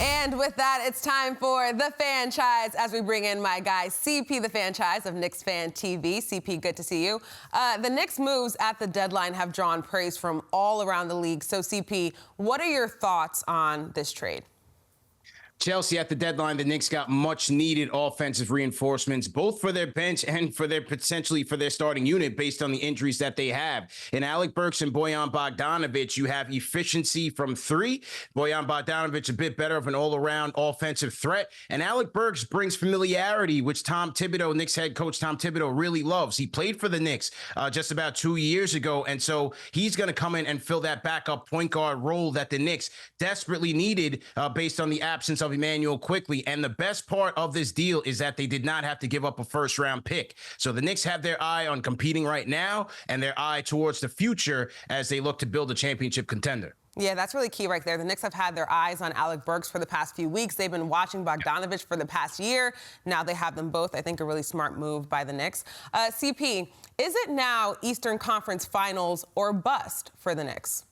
And with that, it's time for the Fanchise as we bring in my guy, CP the Fanchise of Knicks Fan TV. CP, good to see you. The Knicks' moves at the deadline have drawn praise from all around the league. So, CP, what are your thoughts on this trade? Chelsea at the deadline, the Knicks got much needed offensive reinforcements, both for their bench and for their potentially for their starting unit based on the injuries that they have. In Alec Burks and Bojan Bogdanovic, you have efficiency from three. Bojan Bogdanovic a bit better of an all-around offensive threat. And Alec Burks brings familiarity, which Tom Thibodeau, Knicks head coach Tom Thibodeau, really loves. He played for the Knicks just about 2 years ago. And so he's going to come in and fill that backup point guard role that the Knicks desperately needed based on the absence of Emmanuel Quickly. And the best part of this deal is that they did not have to give up a first-round pick. So the Knicks have their eye on competing right now and their eye towards the future as they look to build a championship contender. Yeah, that's really key right there. The Knicks have had their eyes on Alec Burks for the past few weeks. They've been watching Bogdanovic for the past year. Now they have them both. I think a really smart move by the Knicks. CP, is it now Eastern Conference Finals or bust for the Knicks?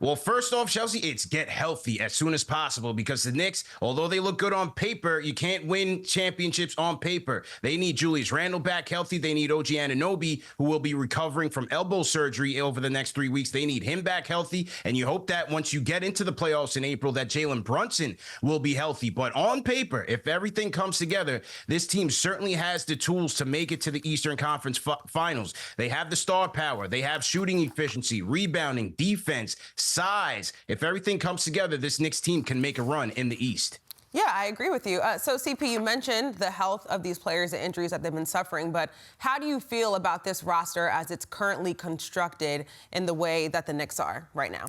Well, first off, Chelsea, it's get healthy as soon as possible because the Knicks, although they look good on paper, you can't win championships on paper. They need Julius Randle back healthy. They need OG Anunoby, who will be recovering from elbow surgery over the next 3 weeks. They need him back healthy. And you hope that once you get into the playoffs in April, that Jalen Brunson will be healthy. But on paper, if everything comes together, this team certainly has the tools to make it to the Eastern Conference Finals. They have the star power. They have shooting efficiency, rebounding, defense, size. If everything comes together, this Knicks team can make a run in the East. Yeah, I agree with you. So, CP, you mentioned the health of these players, the injuries that they've been suffering, but how do you feel about this roster as it's currently constructed in the way that the Knicks are right now?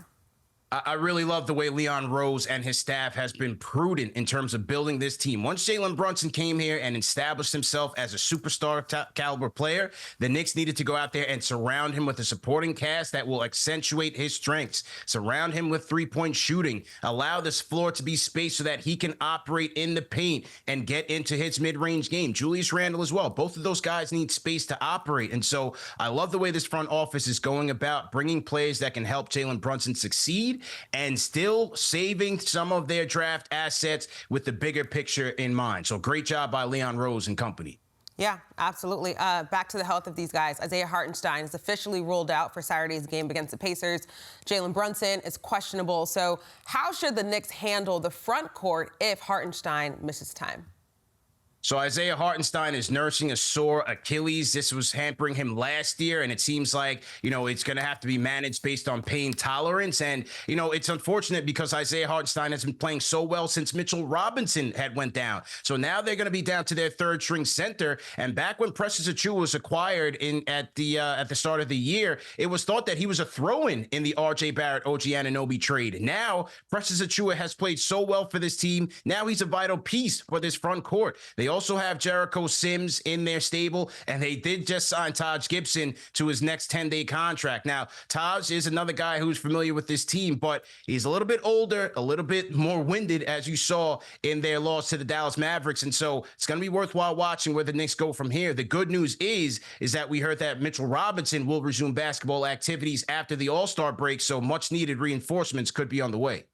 I really love the way Leon Rose and his staff has been prudent in terms of building this team. Once Jalen Brunson came here and established himself as a superstar caliber player, the Knicks needed to go out there and surround him with a supporting cast that will accentuate his strengths, surround him with three-point shooting, allow this floor to be spaced so that he can operate in the paint and get into his mid-range game. Julius Randle as well. Both of those guys need space to operate. And so I love the way this front office is going about bringing players that can help Jalen Brunson succeed and still saving some of their draft assets with the bigger picture in mind. So great job by Leon Rose and company. Yeah, absolutely. Back to the health of these guys. Isaiah Hartenstein is officially ruled out for Saturday's game against the Pacers. Jalen Brunson is questionable. So how should the Knicks handle the front court if Hartenstein misses time? So Isaiah Hartenstein is nursing a sore Achilles. This was hampering him last year, and it seems like, it's going to have to be managed based on pain tolerance. And, it's unfortunate because Isaiah Hartenstein has been playing so well since Mitchell Robinson had went down. So now they're going to be down to their third-string center. And back when Precious Achiuwa was acquired at the start of the year, it was thought that he was a throw-in in the R.J. Barrett, OG Anunoby trade. Now, Precious Achiuwa has played so well for this team. Now he's a vital piece for this front court. They also have Jericho Sims in their stable, and they did just sign Taj Gibson to his next 10-day contract. Now, Taj is another guy who's familiar with this team, but he's a little bit older, a little bit more winded, as you saw in their loss to the Dallas Mavericks, and so it's going to be worthwhile watching where the Knicks go from here. The good news is that we heard that Mitchell Robinson will resume basketball activities after the All-Star break, so much-needed reinforcements could be on the way.